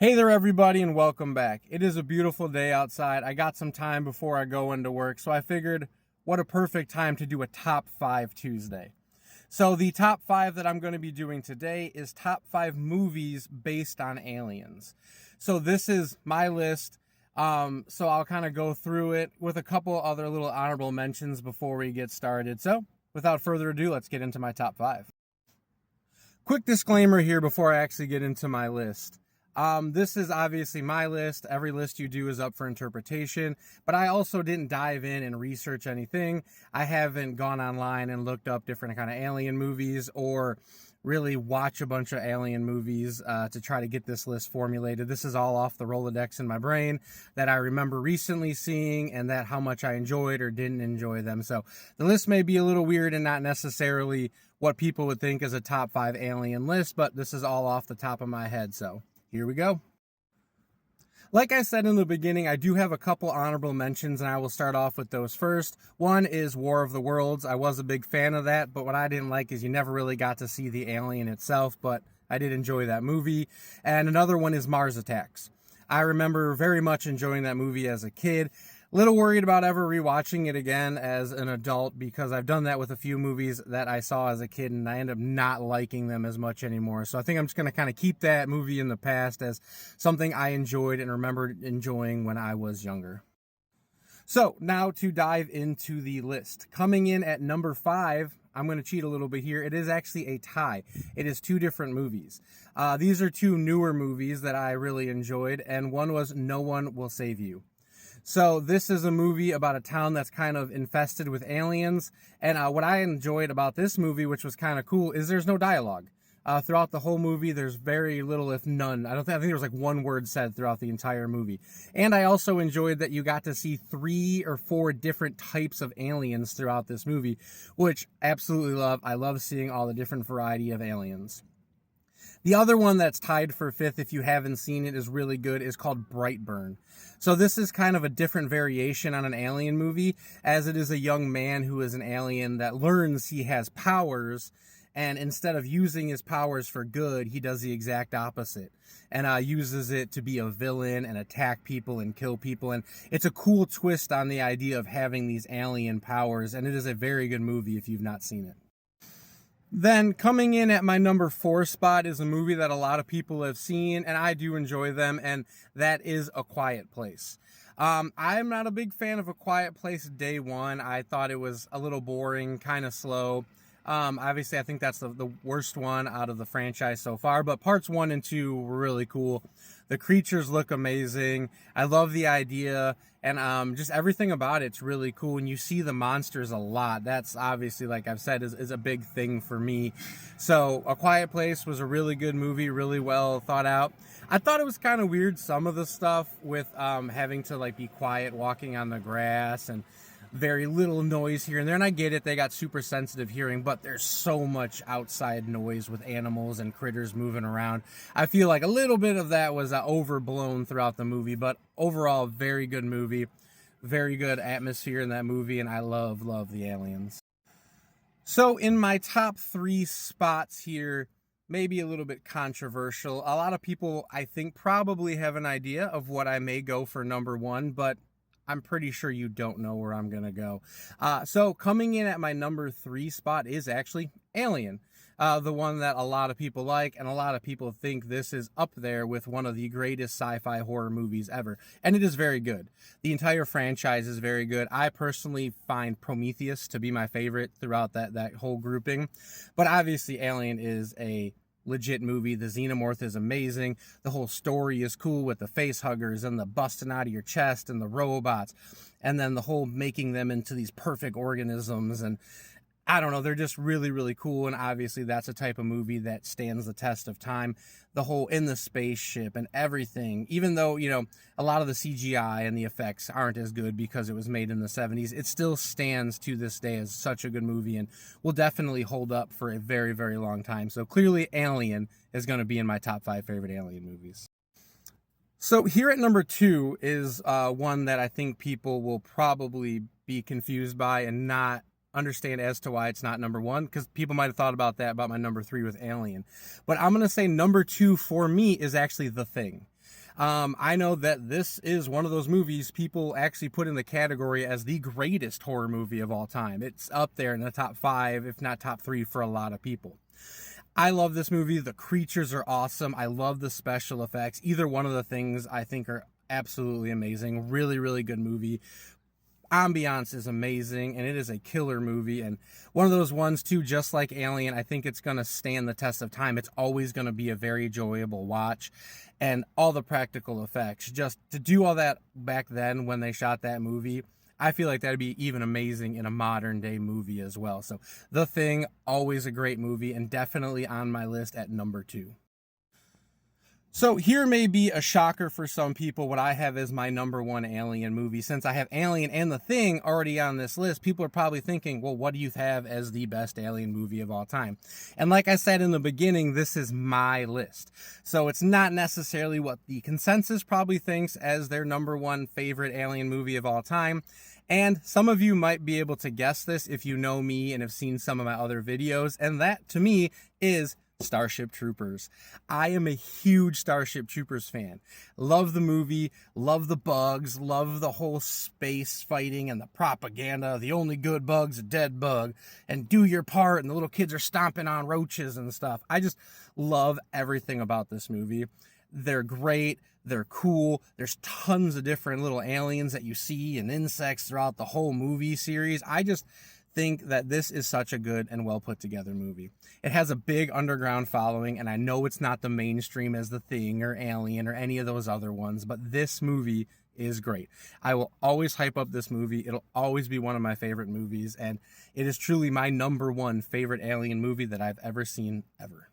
Hey there, everybody, and welcome back. It is a beautiful day outside. I got some time before I go into work, so I figured what a perfect time to do a top 5 Tuesday. So the top 5 that I'm going to be doing today is top 5 movies based on aliens. So this is my list. So I'll kind of go through it with a couple other little honorable mentions before we get started. So without further ado, let's get into my top 5. Quick disclaimer here before I actually get into my list. This is obviously my list. Every list you do is up for interpretation, but I also didn't dive in and research anything. I haven't gone online and looked up different kind of alien movies or really watch a bunch of alien movies to try to get this list formulated. This is all off the Rolodex in my brain that I remember recently seeing and that how much I enjoyed or didn't enjoy them. So the list may be a little weird and not necessarily what people would think is a top 5 alien list, but this is all off the top of my head. So here we go. Like I said in the beginning, I do have a couple honorable mentions, and I will start off with those first. One is War of the Worlds. I was a big fan of that, but what I didn't like is you never really got to see the alien itself, but I did enjoy that movie. And another one is Mars Attacks. I remember very much enjoying that movie as a kid. Little worried about ever rewatching it again as an adult because I've done that with a few movies that I saw as a kid and I end up not liking them as much anymore. So I think I'm just going to kind of keep that movie in the past as something I enjoyed and remembered enjoying when I was younger. So now to dive into the list. Coming in at number 5, I'm going to cheat a little bit here. It is actually a tie. It is 2 different movies. These are 2 newer movies that I really enjoyed, and one was No One Will Save You. So this is a movie about a town that's kind of infested with aliens. And what I enjoyed about this movie, which was kind of cool, is there's no dialogue. Throughout the whole movie, there's very little, if none. I think there was like one word said throughout the entire movie. And I also enjoyed that you got to see 3 or 4 different types of aliens throughout this movie, which I absolutely love. I love seeing all the different variety of aliens. The other one that's tied for 5th, if you haven't seen it, is really good, is called Brightburn. So this is kind of a different variation on an alien movie, as it is a young man who is an alien that learns he has powers, and instead of using his powers for good, he does the exact opposite, and uses it to be a villain and attack people and kill people. And it's a cool twist on the idea of having these alien powers, and it is a very good movie if you've not seen it. Then coming in at my number 4 spot is a movie that a lot of people have seen, and I do enjoy them, and that is A Quiet Place. I'm not a big fan of A Quiet Place day one. I thought it was a little boring, kind of slow. Obviously, I think that's the worst one out of the franchise so far, but parts 1 and 2 were really cool. The creatures look amazing. I love the idea, and just everything about it's really cool. And you see the monsters a lot. That's obviously, like I've said, is a big thing for me. So A Quiet Place was a really good movie, really well thought out. I thought it was kind of weird, some of the stuff with having to like be quiet walking on the grass and very little noise here and there. And I get it, they got super sensitive hearing, but there's so much outside noise with animals and critters moving around. I feel like a little bit of that was overblown throughout the movie, but overall, very good movie, very good atmosphere in that movie, and I love the aliens. So in my top 3 spots here, maybe a little bit controversial. A lot of people, I think, probably have an idea of what I may go for number 1, but I'm pretty sure you don't know where I'm going to go. So coming in at my number 3 spot is actually Alien. The one that a lot of people like, and a lot of people think this is up there with one of the greatest sci-fi horror movies ever. And it is very good. The entire franchise is very good. I personally find Prometheus to be my favorite throughout that whole grouping. But obviously Alien is a legit movie. The xenomorph is amazing. The whole story is cool with the face huggers and the busting out of your chest and the robots, and then the whole making them into these perfect organisms. And I don't know, they're just really cool. And obviously that's a type of movie that stands the test of time. The whole in the spaceship and everything, even though, you know, a lot of the CGI and the effects aren't as good because it was made in the 70s, it still stands to this day as such a good movie and will definitely hold up for a very long time. So clearly Alien is going to be in my top 5 favorite Alien movies. So here at number 2 is one that I think people will probably be confused by and not understand as to why it's not number 1, because people might have thought about that about my number 3 with Alien. But I'm going to say number 2 for me is actually The Thing. I know that this is one of those movies people actually put in the category as the greatest horror movie of all time. It's up there in the top 5, if not top 3 for a lot of people. I love this movie. The creatures are awesome. I love the special effects. Either one of the things I think are absolutely amazing. Really, really good movie. Ambiance is amazing, and it is a killer movie, and one of those ones too, just like Alien, I think it's going to stand the test of time. It's always going to be a very enjoyable watch, and all the practical effects, just to do all that back then when they shot that movie, I feel like that'd be even amazing in a modern day movie as well. So The Thing, always a great movie, and definitely on my list at number 2. So here may be a shocker for some people what I have as my number 1 Alien movie. Since I have Alien and The Thing already on this list, people are probably thinking, well, what do you have as the best Alien movie of all time? And like I said in the beginning, this is my list. So it's not necessarily what the consensus probably thinks as their number 1 favorite Alien movie of all time. And some of you might be able to guess this if you know me and have seen some of my other videos. And that, to me, is Starship Troopers. I am a huge Starship Troopers fan. Love the movie, love the bugs, love the whole space fighting and the propaganda. The only good bug's a dead bug, and do your part, and the little kids are stomping on roaches and stuff. I just love everything about this movie. They're great. They're cool. There's tons of different little aliens that you see and insects throughout the whole movie series. I just think that this is such a good and well put together movie. It has a big underground following, and I know it's not the mainstream as The Thing or Alien or any of those other ones, but this movie is great. I will always hype up this movie. It'll always be one of my favorite movies, and it is truly my number 1 favorite Alien movie that I've ever seen ever.